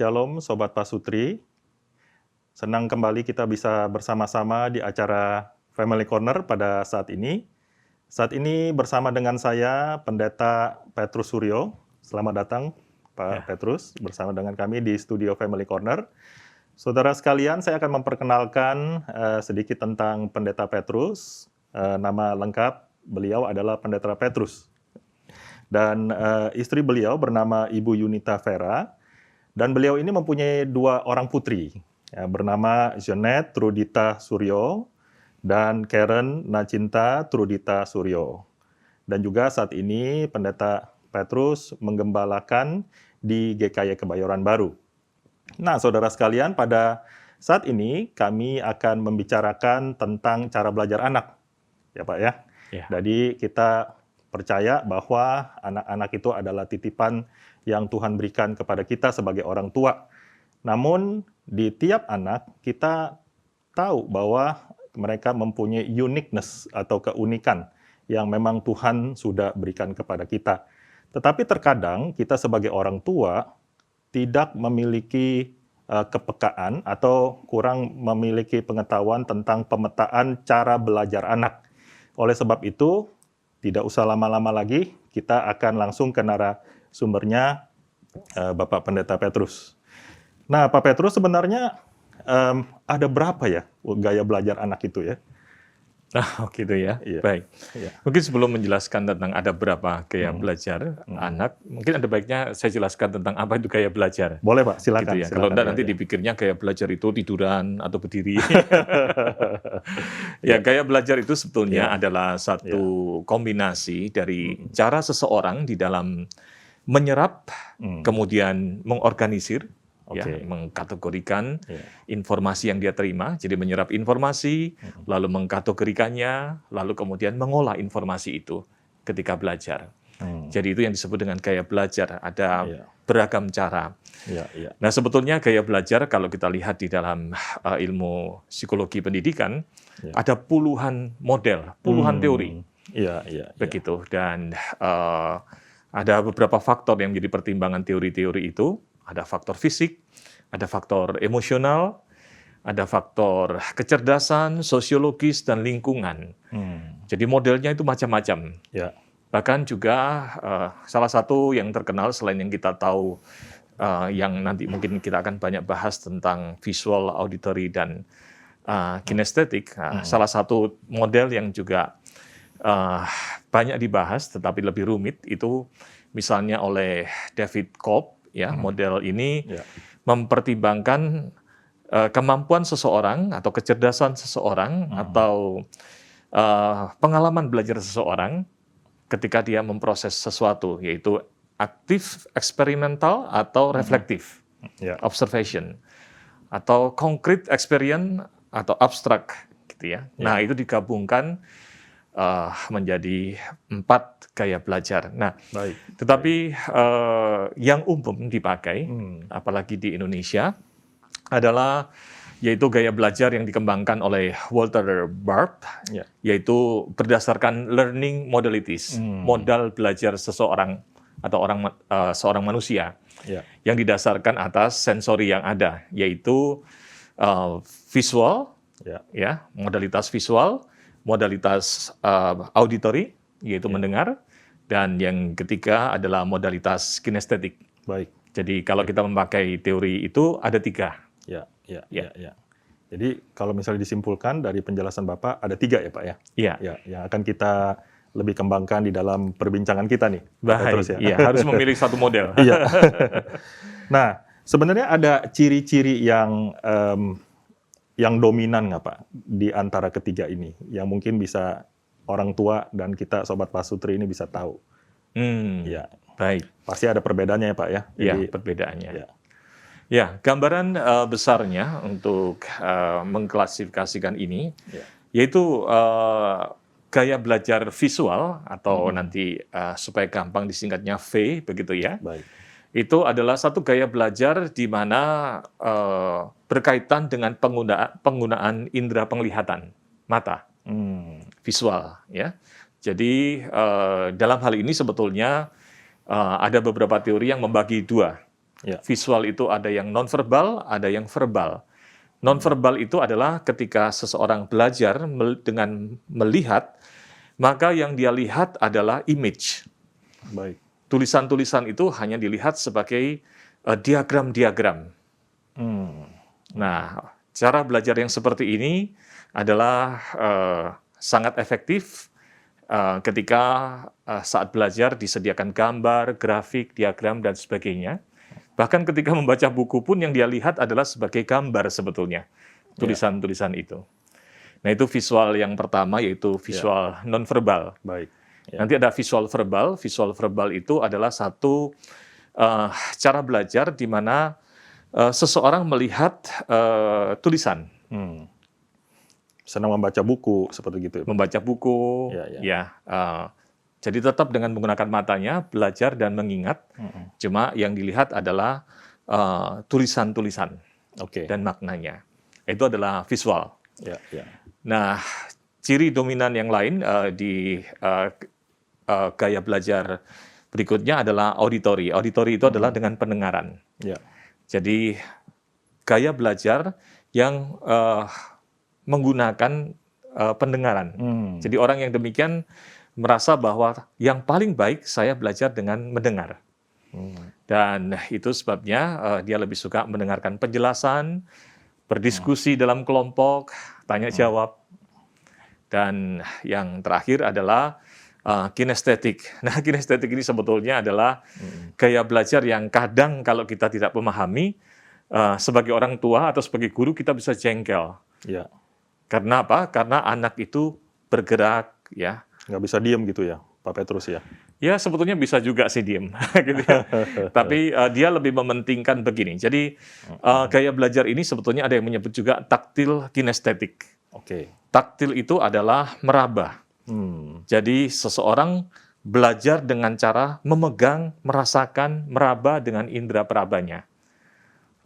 Shalom Sobat Pasutri. Senang kembali kita bisa bersama-sama di acara Family Corner pada saat ini. Saat ini bersama dengan saya, Pendeta Petrus Suryo. Selamat datang Pak Petrus bersama dengan kami di studio Family Corner. Saudara sekalian, saya akan memperkenalkan sedikit tentang Pendeta Petrus. Nama lengkap beliau adalah Pendeta Petrus. Dan istri beliau bernama Ibu Yunita Vera. Dan beliau ini mempunyai 2 orang putri, ya, bernama Jeanette Trudita Suryo dan Karen Nacinta Trudita Suryo. Dan juga saat ini Pendeta Petrus menggembalakan di GKY Kebayoran Baru. Nah, saudara sekalian, pada saat ini kami akan membicarakan tentang cara belajar anak, ya Pak ya. Ya. Jadi kita percaya bahwa anak-anak itu adalah titipan yang Tuhan berikan kepada kita sebagai orang tua. Namun di tiap anak kita tahu bahwa mereka mempunyai uniqueness atau keunikan yang memang Tuhan sudah berikan kepada kita. Tetapi terkadang kita sebagai orang tua tidak memiliki kepekaan atau kurang memiliki pengetahuan tentang pemetaan cara belajar anak. Oleh sebab itu, tidak usah lama-lama lagi, kita akan langsung ke narasumbernya Bapak Pendeta Petrus. Nah, Pak Petrus sebenarnya ada berapa ya gaya belajar anak itu ya? Gitu ya. Iya. Baik. Iya. Mungkin sebelum menjelaskan tentang ada berapa gaya belajar anak, mungkin ada baiknya saya jelaskan tentang apa itu gaya belajar. Boleh Pak, silakan. Gitu ya. Silakan, Kalau enggak ya, nanti ya. dipikirnya gaya belajar itu tiduran atau berdiri. Ya, gaya belajar itu sebetulnya adalah satu kombinasi dari cara seseorang di dalam menyerap, kemudian mengorganisir, ya, mengkategorikan informasi yang dia terima. Jadi menyerap informasi, lalu mengkategorikannya, lalu kemudian mengolah informasi itu ketika belajar. Jadi itu yang disebut dengan gaya belajar. Ada beragam cara. Nah, sebetulnya gaya belajar kalau kita lihat di dalam ilmu psikologi pendidikan, ada puluhan model, puluhan teori. Begitu. Dan ada beberapa faktor yang menjadi pertimbangan teori-teori itu. Ada faktor fisik, ada faktor emosional, ada faktor kecerdasan, sosiologis, dan lingkungan. Jadi modelnya itu macam-macam. Bahkan juga salah satu yang terkenal selain yang kita tahu, yang nanti mungkin kita akan banyak bahas tentang visual, auditory, dan kinestetik. Salah satu model yang juga banyak dibahas tetapi lebih rumit itu misalnya oleh David Cope. Ya, model ini mempertimbangkan kemampuan seseorang atau kecerdasan seseorang atau pengalaman belajar seseorang ketika dia memproses sesuatu, yaitu aktif, eksperimental, atau reflektif, observation, atau concrete experience atau abstrak, gitu ya. Nah, itu digabungkan menjadi 4 gaya belajar. Nah, tetapi yang umum dipakai, apalagi di Indonesia, adalah yaitu gaya belajar yang dikembangkan oleh Walter Barth, yaitu berdasarkan learning modalities, modal belajar seseorang atau seorang manusia, yang didasarkan atas sensori yang ada, yaitu visual, modalitas visual, modalitas auditory, yaitu mendengar, dan yang ketiga adalah modalitas kinestetik. Jadi kalau kita memakai teori itu ada 3. Jadi kalau misalnya disimpulkan dari penjelasan Bapak ada 3 ya Pak ya? Yang akan kita lebih kembangkan di dalam perbincangan kita nih. Baik, harus memilih satu model. Nah, sebenarnya ada ciri-ciri yang dominan nggak Pak di antara ketiga ini, yang mungkin bisa orang tua dan kita Sobat Pasutri ini bisa tahu? Baik. Pasti ada perbedaannya ya Pak ya? Jadi, perbedaannya. Gambaran besarnya untuk mengklasifikasikan ini, yaitu gaya belajar visual atau nanti supaya gampang disingkatnya V, begitu ya. Itu adalah satu gaya belajar di mana berkaitan dengan penggunaan indera penglihatan, mata, visual, ya. Jadi dalam hal ini sebetulnya ada beberapa teori yang membagi 2 Ya. Visual itu ada yang nonverbal, ada yang verbal. Nonverbal itu adalah ketika seseorang belajar dengan melihat, maka yang dia lihat adalah image. Baik. Tulisan-tulisan itu hanya dilihat sebagai diagram-diagram. Nah, cara belajar yang seperti ini adalah sangat efektif ketika saat belajar disediakan gambar, grafik, diagram, dan sebagainya. Bahkan ketika membaca buku pun yang dia lihat adalah sebagai gambar sebetulnya, tulisan-tulisan itu. Nah, itu visual yang pertama, yaitu visual nonverbal. Baik. Ya. Nanti ada visual verbal. Visual verbal itu adalah satu cara belajar di mana seseorang melihat tulisan. Senang membaca buku, seperti gitu. Membaca buku, jadi tetap dengan menggunakan matanya, belajar dan mengingat. Cuma yang dilihat adalah tulisan-tulisan dan maknanya. Itu adalah visual. Nah, ciri dominan yang lain di gaya belajar berikutnya adalah auditory. Auditory itu adalah dengan pendengaran. Jadi gaya belajar yang menggunakan pendengaran. Jadi orang yang demikian merasa bahwa yang paling baik saya belajar dengan mendengar. Dan itu sebabnya dia lebih suka mendengarkan penjelasan, berdiskusi dalam kelompok, tanya jawab. Dan yang terakhir adalah kinestetik. Nah, kinestetik ini sebetulnya adalah gaya belajar yang kadang kalau kita tidak memahami, sebagai orang tua atau sebagai guru kita bisa jengkel. Karena apa? Karena anak itu bergerak, ya. Nggak bisa diem gitu ya, Pak Petrus ya? Ya, sebetulnya bisa juga sih diem. Gitu ya. Tapi dia lebih mementingkan begini. Jadi gaya belajar ini sebetulnya ada yang menyebut juga taktil kinestetik. Taktil itu adalah meraba. Jadi seseorang belajar dengan cara memegang, merasakan, meraba dengan indera perabanya.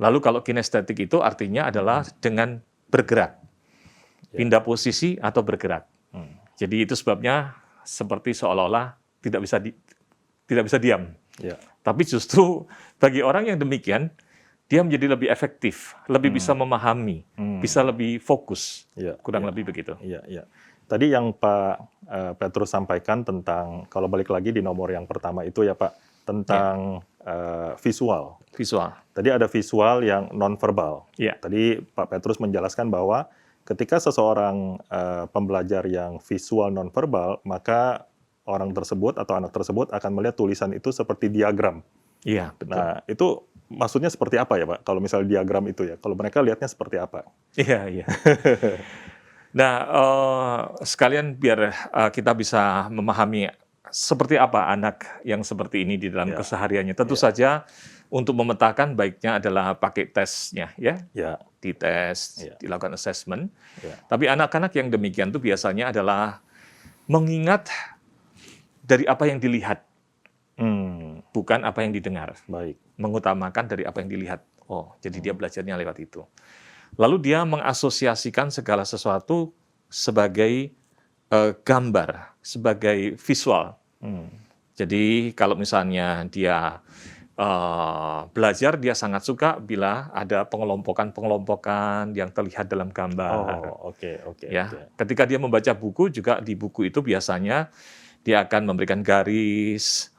Lalu kalau kinestetik itu artinya adalah dengan bergerak. Pindah posisi atau bergerak. Jadi itu sebabnya seperti seolah-olah tidak bisa diam. Tapi justru bagi orang yang demikian, dia menjadi lebih efektif, lebih bisa memahami, bisa lebih fokus, kurang lebih begitu. Tadi yang Pak Petrus sampaikan tentang, kalau balik lagi di nomor yang pertama itu ya Pak, tentang visual. Tadi ada visual yang nonverbal. Tadi Pak Petrus menjelaskan bahwa ketika seseorang pembelajar yang visual nonverbal, maka orang tersebut atau anak tersebut akan melihat tulisan itu seperti diagram. Betul. Nah, itu maksudnya seperti apa ya Pak? Kalau misalnya diagram itu ya, kalau mereka lihatnya seperti apa? Nah, sekalian biar kita bisa memahami seperti apa anak yang seperti ini di dalam kesehariannya. Tentu saja untuk memetakan baiknya adalah pakai tesnya, dites, dilakukan assessment. Tapi anak-anak yang demikian itu biasanya adalah mengingat dari apa yang dilihat, bukan apa yang didengar. Mengutamakan dari apa yang dilihat. Jadi dia belajarnya lewat itu. Lalu dia mengasosiasikan segala sesuatu sebagai gambar, sebagai visual. Jadi kalau misalnya dia belajar, dia sangat suka bila ada pengelompokan-pengelompokan yang terlihat dalam gambar. Ketika dia membaca buku, juga di buku itu biasanya dia akan memberikan garis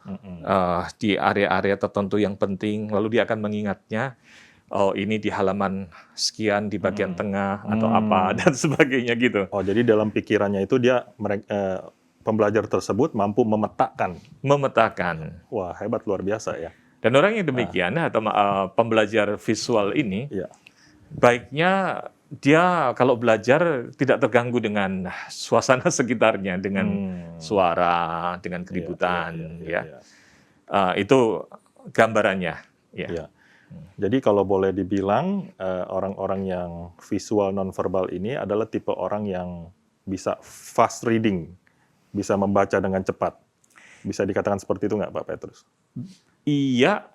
di area-area tertentu yang penting, lalu dia akan mengingatnya, ini di halaman sekian, di bagian tengah, atau apa, dan sebagainya gitu. Jadi dalam pikirannya itu dia, pembelajar tersebut mampu memetakan. Wah, hebat, luar biasa ya. Dan orang yang demikian, atau pembelajar visual ini, baiknya dia kalau belajar tidak terganggu dengan suasana sekitarnya, dengan suara, dengan keributan. Itu gambarannya. Jadi kalau boleh dibilang, orang-orang yang visual nonverbal ini adalah tipe orang yang bisa fast reading, bisa membaca dengan cepat. Bisa dikatakan seperti itu nggak Pak Petrus? Iya,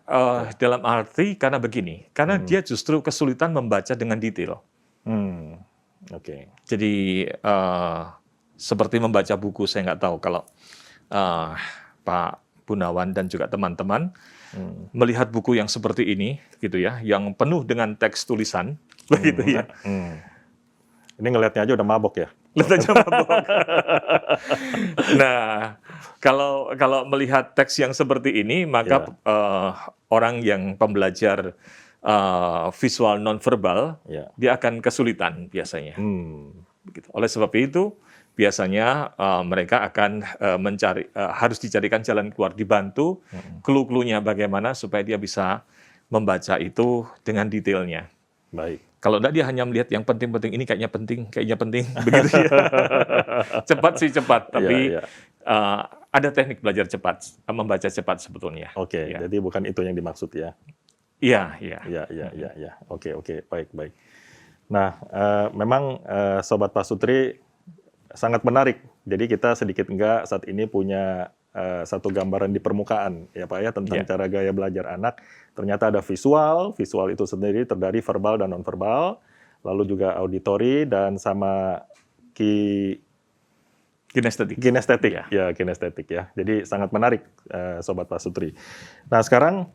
dalam arti karena begini, karena dia justru kesulitan membaca dengan detail. Jadi seperti membaca buku, saya nggak tahu kalau Pak Gunawan dan juga teman-teman melihat buku yang seperti ini, gitu ya, yang penuh dengan teks tulisan, begitu ya. Ini ngelihatnya aja udah mabok ya. Lihat aja mabok. Nah, kalau melihat teks yang seperti ini, maka orang yang pembelajar visual nonverbal, dia akan kesulitan biasanya. Begitu. Oleh sebab itu, biasanya mereka akan harus dicarikan jalan keluar, dibantu clue-cluenya bagaimana supaya dia bisa membaca itu dengan detailnya. Baik. Kalau enggak, dia hanya melihat yang penting-penting, ini kayaknya penting, begitu ya. Cepat sih cepat, tapi ada teknik belajar cepat, membaca cepat sebetulnya. Oke, jadi bukan itu yang dimaksud ya. Iya. Oke, baik. Nah, memang Sobat Pasutri sangat menarik. Jadi kita sedikit enggak saat ini punya satu gambaran di permukaan ya Pak ya tentang cara gaya belajar anak. Ternyata ada visual itu sendiri terdiri verbal dan nonverbal, lalu juga auditori dan sama kinestetik ya. Jadi sangat menarik Sobat Pasutri. Nah sekarang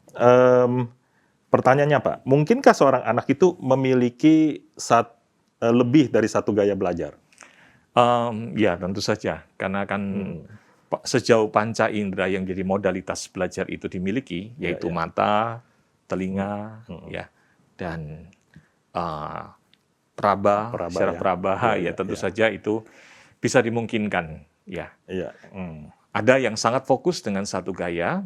pertanyaannya Pak, mungkinkah seorang anak itu memiliki lebih dari satu gaya belajar? Ya tentu saja, karena kan sejauh panca indera yang jadi modalitas belajar itu dimiliki, yaitu mata, telinga, dan secara praba, tentu saja itu bisa dimungkinkan, ya. Ada yang sangat fokus dengan satu gaya,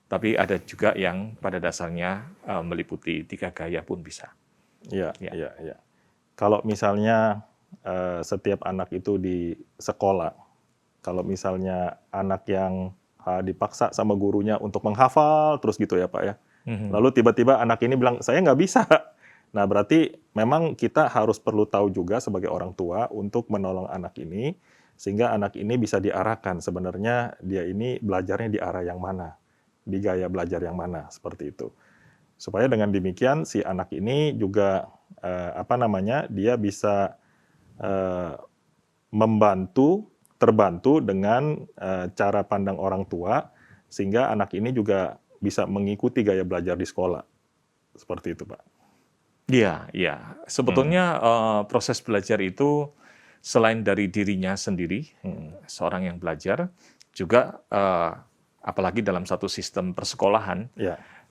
tapi ada juga yang pada dasarnya meliputi 3 gaya pun bisa. Iya. Kalau misalnya setiap anak itu di sekolah, kalau misalnya anak yang dipaksa sama gurunya untuk menghafal terus gitu ya Pak ya, lalu tiba-tiba anak ini bilang saya nggak bisa. Nah berarti memang kita harus perlu tahu juga sebagai orang tua untuk menolong anak ini, sehingga anak ini bisa diarahkan sebenarnya dia ini belajarnya di arah yang mana, di gaya belajar yang mana, seperti itu. Supaya dengan demikian si anak ini juga dia bisa terbantu dengan cara pandang orang tua, sehingga anak ini juga bisa mengikuti gaya belajar di sekolah. Seperti itu, Pak. Iya. Sebetulnya proses belajar itu selain dari dirinya sendiri, seorang yang belajar, juga apalagi dalam satu sistem persekolahan,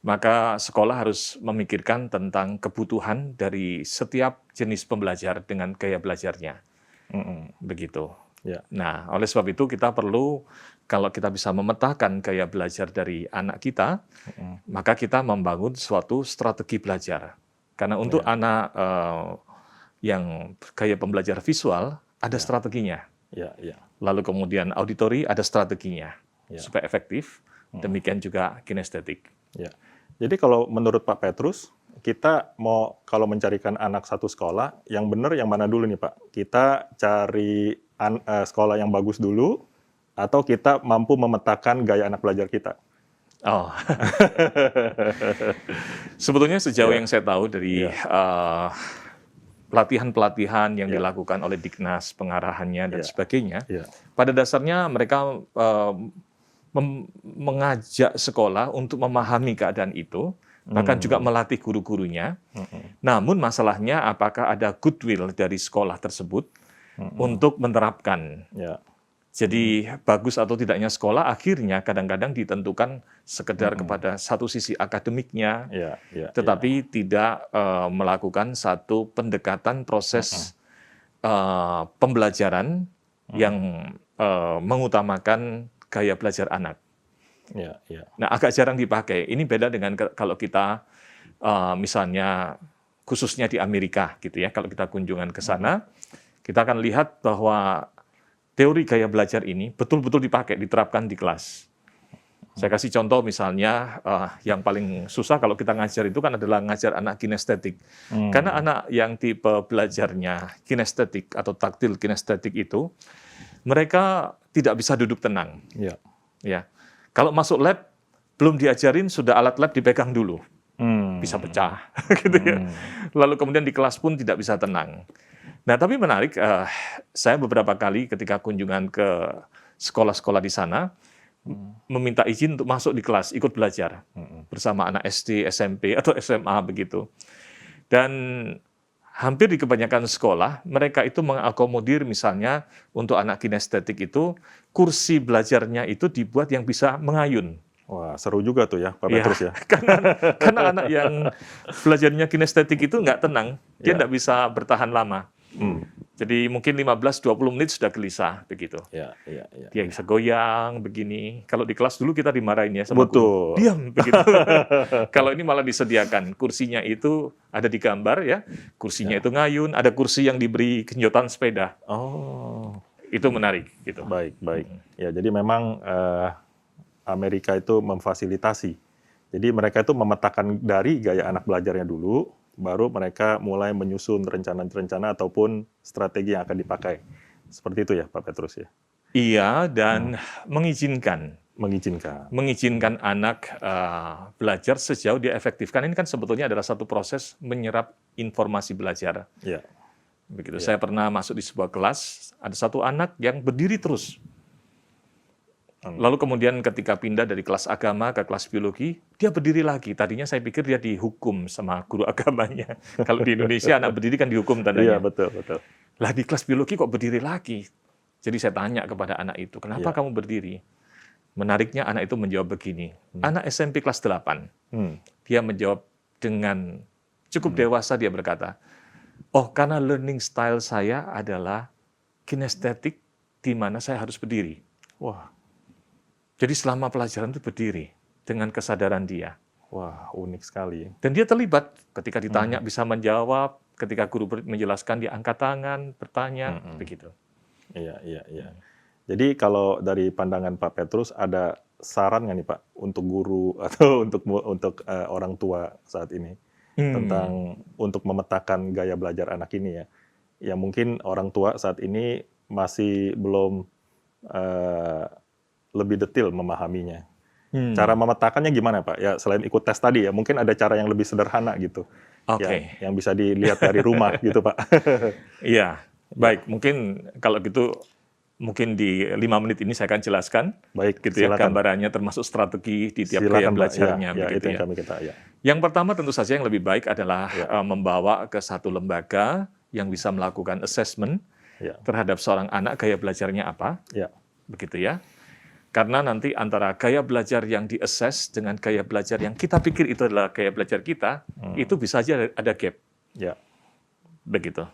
maka sekolah harus memikirkan tentang kebutuhan dari setiap jenis pembelajar dengan gaya belajarnya. Begitu. Nah, oleh sebab itu kita perlu, kalau kita bisa memetakan gaya belajar dari anak kita, maka kita membangun suatu strategi belajar. Karena untuk anak yang gaya pembelajar visual, ada strateginya. Lalu kemudian auditori, ada strateginya. Supaya efektif, demikian juga kinestetik. Jadi kalau menurut Pak Petrus, kita mau kalau mencarikan anak satu sekolah, yang benar yang mana dulu nih Pak? Kita cari sekolah yang bagus dulu, atau kita mampu memetakan gaya anak belajar kita? Sebetulnya sejauh yang saya tahu dari pelatihan-pelatihan yang dilakukan oleh Dignas, pengarahannya dan sebagainya, pada dasarnya mereka mengajak sekolah untuk memahami keadaan itu, bahkan juga melatih guru-gurunya. Namun masalahnya apakah ada goodwill dari sekolah tersebut untuk menerapkan. Jadi bagus atau tidaknya sekolah akhirnya kadang-kadang ditentukan sekedar kepada satu sisi akademiknya, tetapi tidak melakukan satu pendekatan proses pembelajaran yang mengutamakan gaya belajar anak. Nah, agak jarang dipakai. Ini beda dengan kalau kita misalnya khususnya di Amerika gitu ya. Kalau kita kunjungan ke sana, kita akan lihat bahwa teori gaya belajar ini betul-betul dipakai, diterapkan di kelas. Saya kasih contoh misalnya yang paling susah kalau kita ngajar itu kan adalah ngajar anak kinestetik. Karena anak yang tipe belajarnya kinestetik atau taktil kinestetik itu, mereka tidak bisa duduk tenang. Kalau masuk lab, belum diajarin, sudah alat lab dipegang dulu. Bisa pecah. Gitu ya. Lalu kemudian di kelas pun tidak bisa tenang. Nah, tapi menarik, saya beberapa kali ketika kunjungan ke sekolah-sekolah di sana, meminta izin untuk masuk di kelas, ikut belajar bersama anak SD, SMP, atau SMA begitu. Dan hampir di kebanyakan sekolah, mereka itu mengakomodir misalnya untuk anak kinestetik itu, kursi belajarnya itu dibuat yang bisa mengayun. Wah, seru juga tuh ya, Pak Petrus ya. Karena anak yang belajarnya kinestetik itu nggak tenang, dia nggak bisa bertahan lama. Jadi mungkin 15-20 menit sudah gelisah begitu. Dia bisa goyang begini. Kalau di kelas dulu kita dimarahin ya sama guru. Diam begitu. Kalau ini malah disediakan kursinya itu ada di gambar ya. Kursinya itu ngayun, ada kursi yang diberi kenjotan sepeda. Oh, itu menarik gitu. Baik. Ya, jadi memang Amerika itu memfasilitasi. Jadi mereka itu memetakan dari gaya anak belajarnya dulu, baru mereka mulai menyusun rencana-rencana ataupun strategi yang akan dipakai. Seperti itu ya, Pak Petrus ya? Iya, dan mengizinkan anak belajar sejauh dia efektifkan. Ini kan sebetulnya adalah satu proses menyerap informasi belajar. Ya. Begitu. Saya pernah masuk di sebuah kelas, ada satu anak yang berdiri terus. Lalu kemudian ketika pindah dari kelas agama ke kelas biologi, dia berdiri lagi. Tadinya saya pikir dia dihukum sama guru agamanya. Kalau di Indonesia anak berdiri kan dihukum tandanya. Iya, betul. Lah di kelas biologi kok berdiri lagi? Jadi saya tanya kepada anak itu, kenapa kamu berdiri? Menariknya anak itu menjawab begini. Anak SMP kelas 8. Dia menjawab dengan cukup dewasa, dia berkata, oh karena learning style saya adalah kinestetik di mana saya harus berdiri. Wah. Jadi selama pelajaran itu berdiri dengan kesadaran dia. Wah, unik sekali. Dan dia terlibat ketika ditanya bisa menjawab, ketika guru menjelaskan dia angkat tangan, bertanya, begitu. Iya. Jadi kalau dari pandangan Pak Petrus ada saran nggak nih Pak untuk guru atau untuk orang tua saat ini tentang untuk memetakan gaya belajar anak ini ya? Ya mungkin orang tua saat ini masih belum lebih detail memahaminya. Cara memetakannya gimana Pak? Ya selain ikut tes tadi ya, mungkin ada cara yang lebih sederhana gitu. Oke. Yang bisa dilihat dari rumah gitu Pak. Iya, baik. Mungkin kalau gitu, mungkin di 5 menit ini saya akan jelaskan. Baik, gitu ya, gambarannya termasuk strategi di tiap gaya belajarnya. Itu yang kami Yang pertama tentu saja yang lebih baik adalah membawa ke satu lembaga yang bisa melakukan assessment terhadap seorang anak gaya belajarnya apa. Begitu ya. Karena nanti antara gaya belajar yang di-assess dengan gaya belajar yang kita pikir itu adalah gaya belajar kita, itu bisa saja ada gap. Begitu.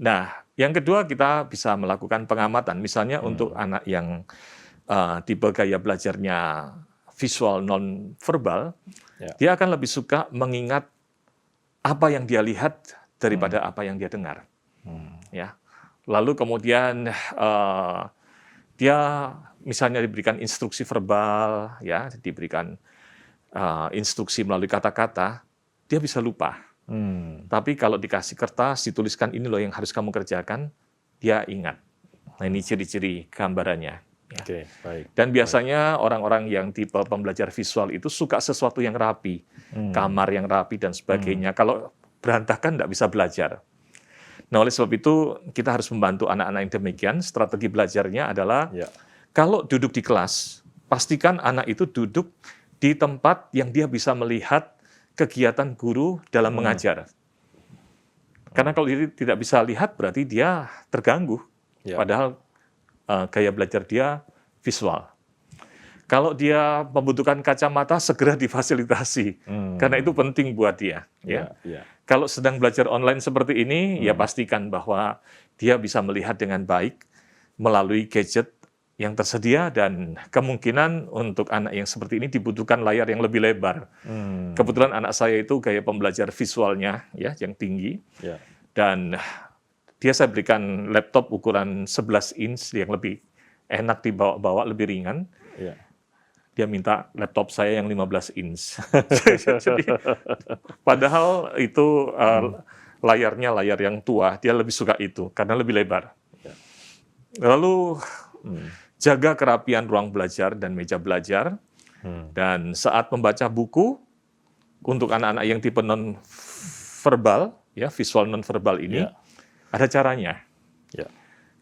Nah, yang kedua kita bisa melakukan pengamatan. Misalnya untuk anak yang tipe gaya belajarnya visual non-verbal, dia akan lebih suka mengingat apa yang dia lihat daripada apa yang dia dengar. Ya. Lalu kemudian dia misalnya diberikan instruksi verbal, ya, diberikan instruksi melalui kata-kata, dia bisa lupa. Tapi kalau dikasih kertas, dituliskan ini loh yang harus kamu kerjakan, dia ingat. Nah ini ciri-ciri gambarannya. Ya. Baik. Dan biasanya orang-orang yang tipe pembelajar visual itu suka sesuatu yang rapi, kamar yang rapi dan sebagainya. Kalau berantakan nggak bisa belajar. Nah oleh sebab itu kita harus membantu anak-anak yang demikian. Strategi belajarnya adalah kalau duduk di kelas, pastikan anak itu duduk di tempat yang dia bisa melihat kegiatan guru dalam mengajar. Karena kalau dia tidak bisa lihat, berarti dia terganggu. Padahal gaya belajar dia visual. Kalau dia membutuhkan kacamata, segera difasilitasi. Karena itu penting buat dia. Kalau sedang belajar online seperti ini, ya pastikan bahwa dia bisa melihat dengan baik melalui gadget yang tersedia, dan kemungkinan untuk anak yang seperti ini dibutuhkan layar yang lebih lebar. Kebetulan anak saya itu gaya pembelajar visualnya ya yang tinggi, dan dia saya berikan laptop ukuran 11 inch yang lebih enak dibawa, lebih ringan. Dia minta laptop saya yang 15 inch. Jadi, padahal itu layarnya layar yang tua, dia lebih suka itu karena lebih lebar. Lalu jaga kerapian ruang belajar dan meja belajar. Dan saat membaca buku, untuk anak-anak yang tipe non-verbal, ya, visual non-verbal ini, ada caranya.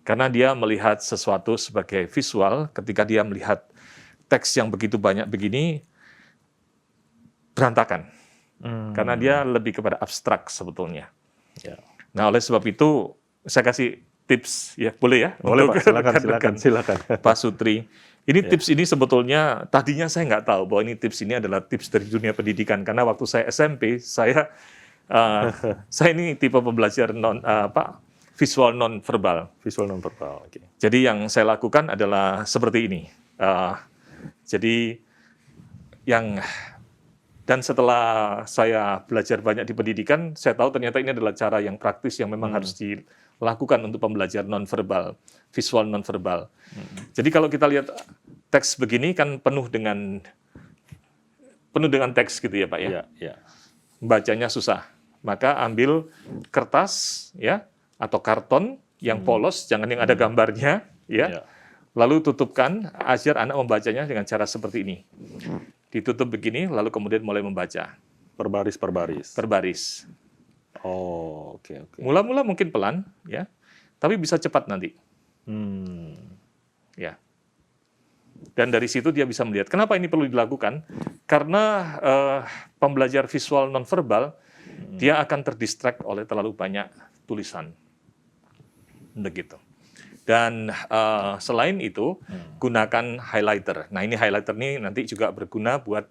Karena dia melihat sesuatu sebagai visual, ketika dia melihat teks yang begitu banyak begini berantakan. Karena dia lebih kepada abstrak sebetulnya. Ya. Nah, oleh sebab itu saya kasih tips, ya boleh ya? Boleh untuk Pak, silakan. Pak Sutri. Ini tips ini sebetulnya tadinya saya nggak tahu bahwa ini tips ini adalah tips dari dunia pendidikan. Karena waktu saya SMP, saya ini tipe pembelajar visual non verbal. Visual non verbal. Okay. Jadi yang saya lakukan adalah seperti ini. Jadi dan setelah saya belajar banyak di pendidikan, saya tahu ternyata ini adalah cara yang praktis yang memang harus dilakukan untuk pembelajar nonverbal, visual nonverbal. Jadi kalau kita lihat teks begini kan penuh dengan teks gitu ya Pak ya. Bacanya susah. Maka ambil kertas ya atau karton yang polos, jangan yang ada gambarnya ya. Lalu tutupkan, ajar anak membacanya dengan cara seperti ini. Ditutup begini, lalu kemudian mulai membaca. Per baris. Oh, oke. Mula-mula mungkin pelan, ya, tapi bisa cepat nanti. Ya. Dan dari situ dia bisa melihat. Kenapa ini perlu dilakukan? Karena pembelajar visual nonverbal, dia akan terdistract oleh terlalu banyak tulisan. Begitu. Dan selain itu, gunakan highlighter. Nah, ini highlighter ini nanti juga berguna buat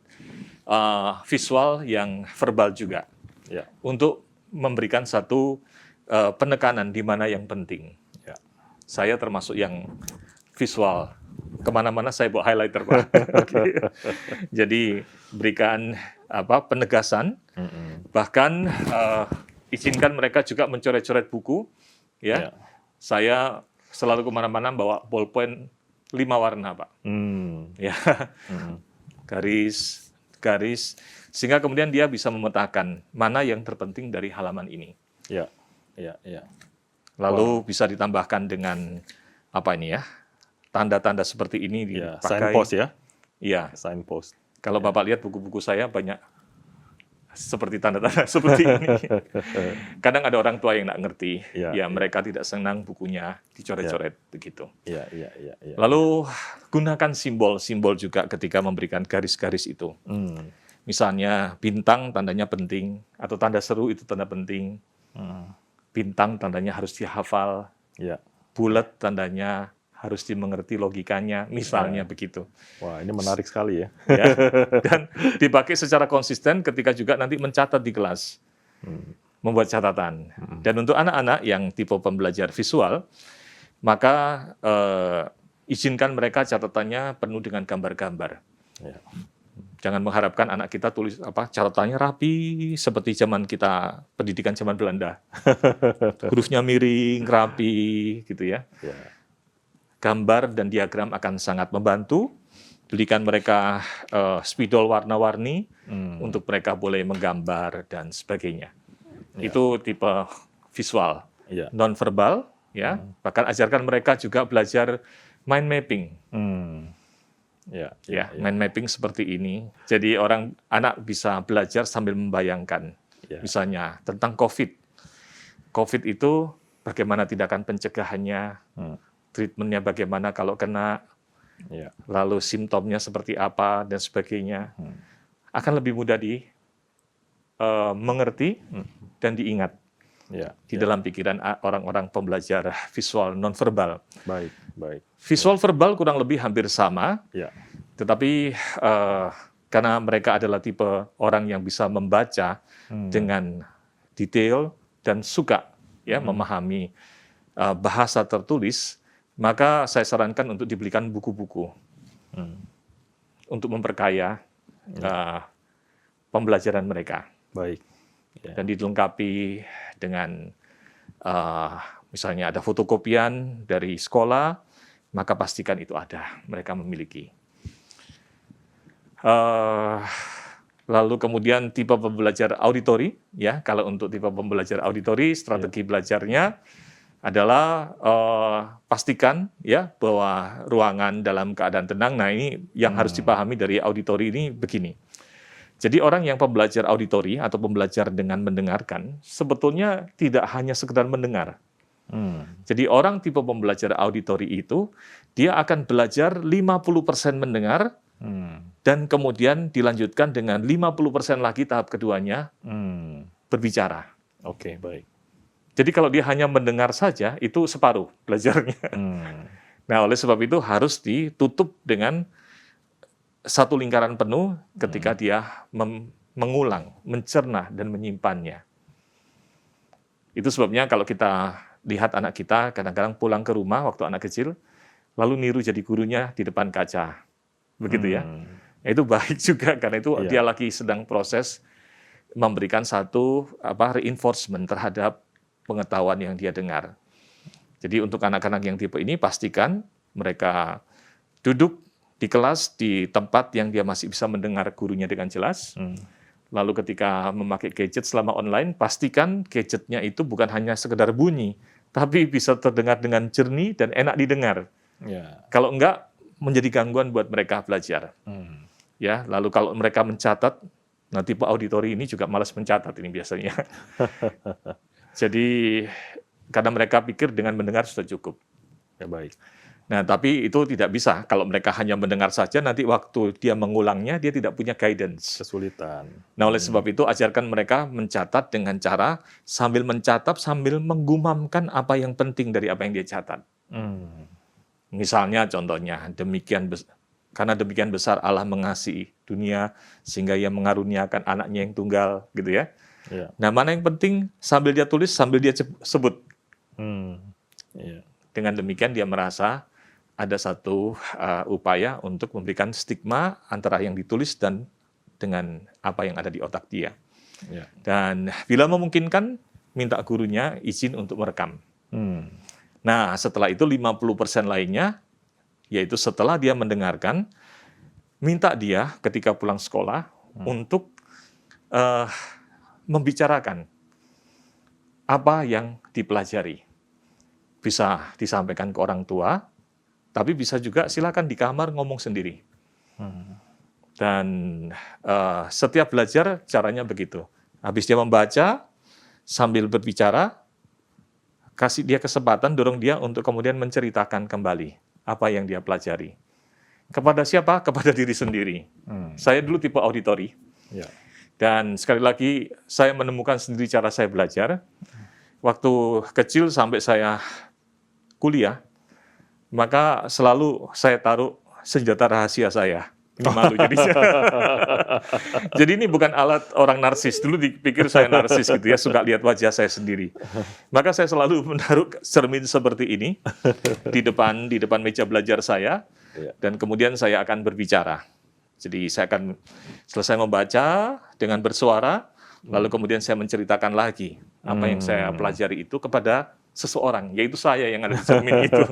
visual yang verbal juga. Ya. Untuk memberikan satu penekanan di mana yang penting. Ya. Saya termasuk yang visual. Kemana-mana saya bawa highlighter, Pak. Jadi, berikan penegasan. Bahkan, izinkan mereka juga mencoret-coret buku. Ya. Saya selalu kemana-mana bawa ballpoint 5 warna, Pak. Ya, garis, sehingga kemudian dia bisa memetakan mana yang terpenting dari halaman ini. Ya. Lalu bisa ditambahkan dengan tanda-tanda seperti ini dipakai. Signpost ya? Iya. Signpost. Kalau Bapak lihat buku-buku saya banyak seperti tanda-tanda seperti ini. Kadang ada orang tua yang nggak ngerti, mereka tidak senang bukunya dicoret-coret begitu. Lalu gunakan simbol-simbol juga ketika memberikan garis-garis itu. Misalnya bintang tandanya penting, atau tanda seru itu tanda penting. Bintang tandanya harus dihafal. Bulat tandanya harus dimengerti logikanya, misalnya begitu. Wah, ini menarik sekali ya. Dan dipakai secara konsisten ketika juga nanti mencatat di kelas, membuat catatan. Dan untuk anak-anak yang tipe pembelajar visual, maka izinkan mereka catatannya penuh dengan gambar-gambar. Jangan mengharapkan anak kita tulis catatannya rapi seperti zaman kita pendidikan zaman Belanda, hurufnya miring, rapi, gitu ya. Gambar dan diagram akan sangat membantu. Berikan mereka spidol warna-warni untuk mereka boleh menggambar dan sebagainya. Itu tipe visual, non-verbal. Ya, bahkan ajarkan mereka juga belajar mind mapping. Mind mapping seperti ini. Jadi anak bisa belajar sambil membayangkan. Misalnya tentang COVID. COVID itu bagaimana tindakan pencegahannya. Treatmentnya bagaimana kalau kena, lalu simptomnya seperti apa, dan sebagainya. Akan lebih mudah mengerti dan diingat di dalam pikiran orang-orang pembelajar visual nonverbal. Baik. Visual verbal kurang lebih hampir sama, tetapi karena mereka adalah tipe orang yang bisa membaca dengan detail dan suka memahami bahasa tertulis, maka saya sarankan untuk dibelikan buku-buku untuk memperkaya pembelajaran mereka. Baik. Dan dilengkapi dengan misalnya ada fotokopian dari sekolah, maka pastikan itu ada, mereka memiliki. Lalu kemudian tipe pembelajar auditori, kalau untuk tipe pembelajar auditori, strategi belajarnya adalah pastikan bahwa ruangan dalam keadaan tenang. Nah, ini yang harus dipahami dari auditori ini begini. Jadi orang yang pembelajar auditori atau pembelajar dengan mendengarkan sebetulnya tidak hanya sekedar mendengar. Jadi orang tipe pembelajar auditori itu dia akan belajar 50% mendengar, dan kemudian dilanjutkan dengan 50% lagi tahap keduanya berbicara. Oke, baik. Jadi kalau dia hanya mendengar saja, itu separuh belajarnya. Nah, oleh sebab itu harus ditutup dengan satu lingkaran penuh ketika dia mengulang, mencerna, dan menyimpannya. Itu sebabnya kalau kita lihat anak kita, kadang-kadang pulang ke rumah waktu anak kecil, lalu niru jadi gurunya di depan kaca. Begitu ya. Itu baik juga, karena itu dia lagi sedang proses memberikan satu reinforcement terhadap pengetahuan yang dia dengar. Jadi untuk anak-anak yang tipe ini, pastikan mereka duduk di kelas di tempat yang dia masih bisa mendengar gurunya dengan jelas. Lalu ketika memakai gadget selama online, pastikan gadgetnya itu bukan hanya sekedar bunyi, tapi bisa terdengar dengan jernih dan enak didengar. Kalau enggak, menjadi gangguan buat mereka belajar. Ya, lalu kalau mereka mencatat, nah tipe auditori ini juga malas mencatat ini biasanya. Jadi karena mereka pikir dengan mendengar sudah cukup. Ya, baik. Nah, tapi itu tidak bisa. Kalau mereka hanya mendengar saja, nanti waktu dia mengulangnya, dia tidak punya guidance. Kesulitan. Nah, oleh sebab itu, ajarkan mereka mencatat dengan cara sambil mencatat, sambil menggumamkan apa yang penting dari apa yang dia catat. Misalnya, contohnya, karena demikian besar Allah mengasihi dunia, sehingga ia mengaruniakan anaknya yang tunggal, gitu ya. Nah, mana yang penting, sambil dia tulis, sambil dia sebut. Dengan demikian dia merasa ada satu upaya untuk memberikan stigma antara yang ditulis dan dengan apa yang ada di otak dia. Dan bila memungkinkan, minta gurunya izin untuk merekam. Nah, setelah itu 50% lainnya, yaitu setelah dia mendengarkan, minta dia ketika pulang sekolah untuk membicarakan apa yang dipelajari. Bisa disampaikan ke orang tua, tapi bisa juga silakan di kamar ngomong sendiri. Dan setiap belajar caranya begitu. Habis dia membaca, sambil berbicara, kasih dia kesempatan, dorong dia untuk kemudian menceritakan kembali apa yang dia pelajari. Kepada siapa? Kepada diri sendiri. Saya dulu tipe auditori. Dan sekali lagi, saya menemukan sendiri cara saya belajar. Waktu kecil sampai saya kuliah, maka selalu saya taruh senjata rahasia saya. Ini malu jadinya. Jadi ini bukan alat orang narsis. Dulu dipikir saya narsis gitu ya, suka lihat wajah saya sendiri. Maka saya selalu menaruh cermin seperti ini di depan meja belajar saya, dan kemudian saya akan berbicara. Jadi saya akan selesai membaca dengan bersuara, lalu kemudian saya menceritakan lagi apa yang saya pelajari itu kepada seseorang, yaitu saya yang ada di cermin itu.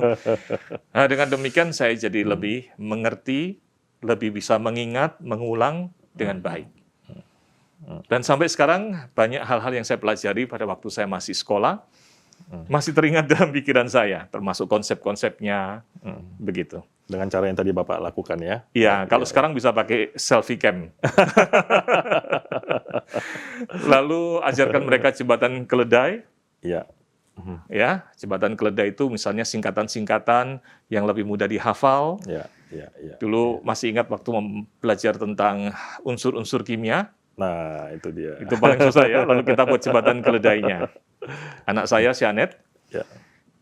Nah, dengan demikian saya jadi lebih mengerti, lebih bisa mengingat, mengulang dengan baik. Dan sampai sekarang banyak hal-hal yang saya pelajari pada waktu saya masih sekolah, masih teringat dalam pikiran saya, termasuk konsep-konsepnya, begitu. Dengan cara yang tadi Bapak lakukan ya? Iya, kalau sekarang bisa pakai selfie cam. Lalu ajarkan mereka jembatan keledai. Ya, jembatan keledai itu misalnya singkatan-singkatan yang lebih mudah dihafal. Dulu masih ingat waktu belajar tentang unsur-unsur kimia. Nah, itu dia. Itu paling susah ya, lalu kita buat jembatan keledainya. Anak saya, Sianet,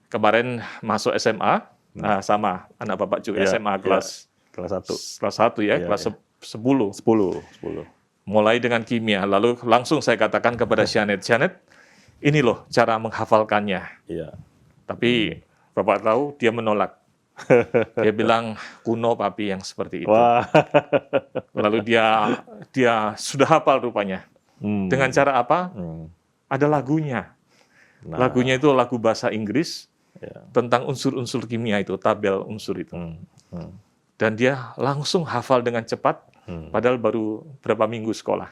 kemarin masuk SMA. Nah, sama anak Bapak juga SMA kelas 1 ya, kelas 10. Mulai dengan kimia, lalu langsung saya katakan kepada Sianet, ini loh cara menghafalkannya. Tapi Bapak tahu dia menolak. Dia bilang kuno papi yang seperti itu. Lalu dia sudah hafal rupanya. Dengan cara apa? Ada lagunya. Lagunya itu lagu bahasa Inggris. Tentang unsur-unsur kimia itu, tabel unsur itu. Dan dia langsung hafal dengan cepat, padahal baru berapa minggu sekolah.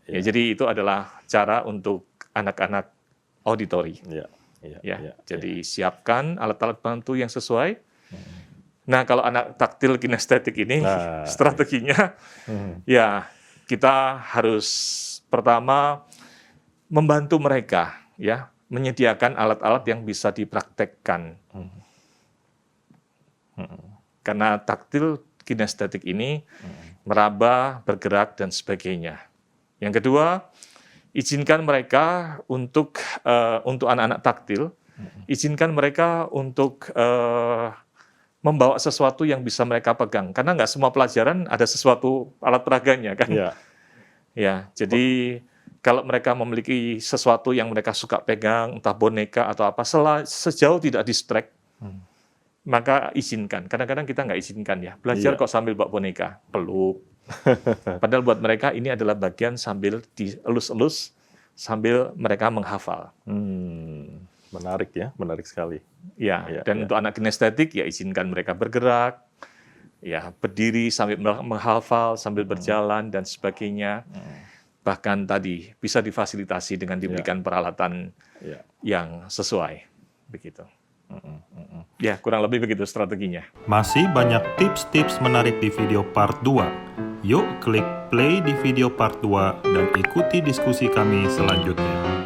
Jadi itu adalah cara untuk anak-anak auditori. Jadi siapkan alat-alat bantu yang sesuai. Nah, kalau anak taktil kinestetik ini, strateginya, ya kita harus pertama membantu mereka, ya, menyediakan alat-alat yang bisa dipraktekkan. Karena taktil kinestetik ini meraba, bergerak, dan sebagainya. Yang kedua, izinkan mereka untuk anak-anak taktil, izinkan mereka untuk membawa sesuatu yang bisa mereka pegang. Karena nggak semua pelajaran ada sesuatu alat peraganya kan. Ya, jadi kalau mereka memiliki sesuatu yang mereka suka pegang, entah boneka atau apa, sejauh tidak distract, maka izinkan. Kadang-kadang kita nggak izinkan ya. Belajar kok sambil bawa boneka, peluk. Padahal buat mereka ini adalah bagian sambil dielus-elus, sambil mereka menghafal. Menarik ya, menarik sekali. Dan untuk anak kinestetik, ya izinkan mereka bergerak, ya berdiri sambil menghafal, sambil berjalan, dan sebagainya. Bahkan tadi bisa difasilitasi dengan diberikan peralatan yang sesuai, begitu. Ya, kurang lebih begitu strateginya. Masih banyak tips-tips menarik di video part 2. Yuk klik play di video part 2 dan ikuti diskusi kami selanjutnya.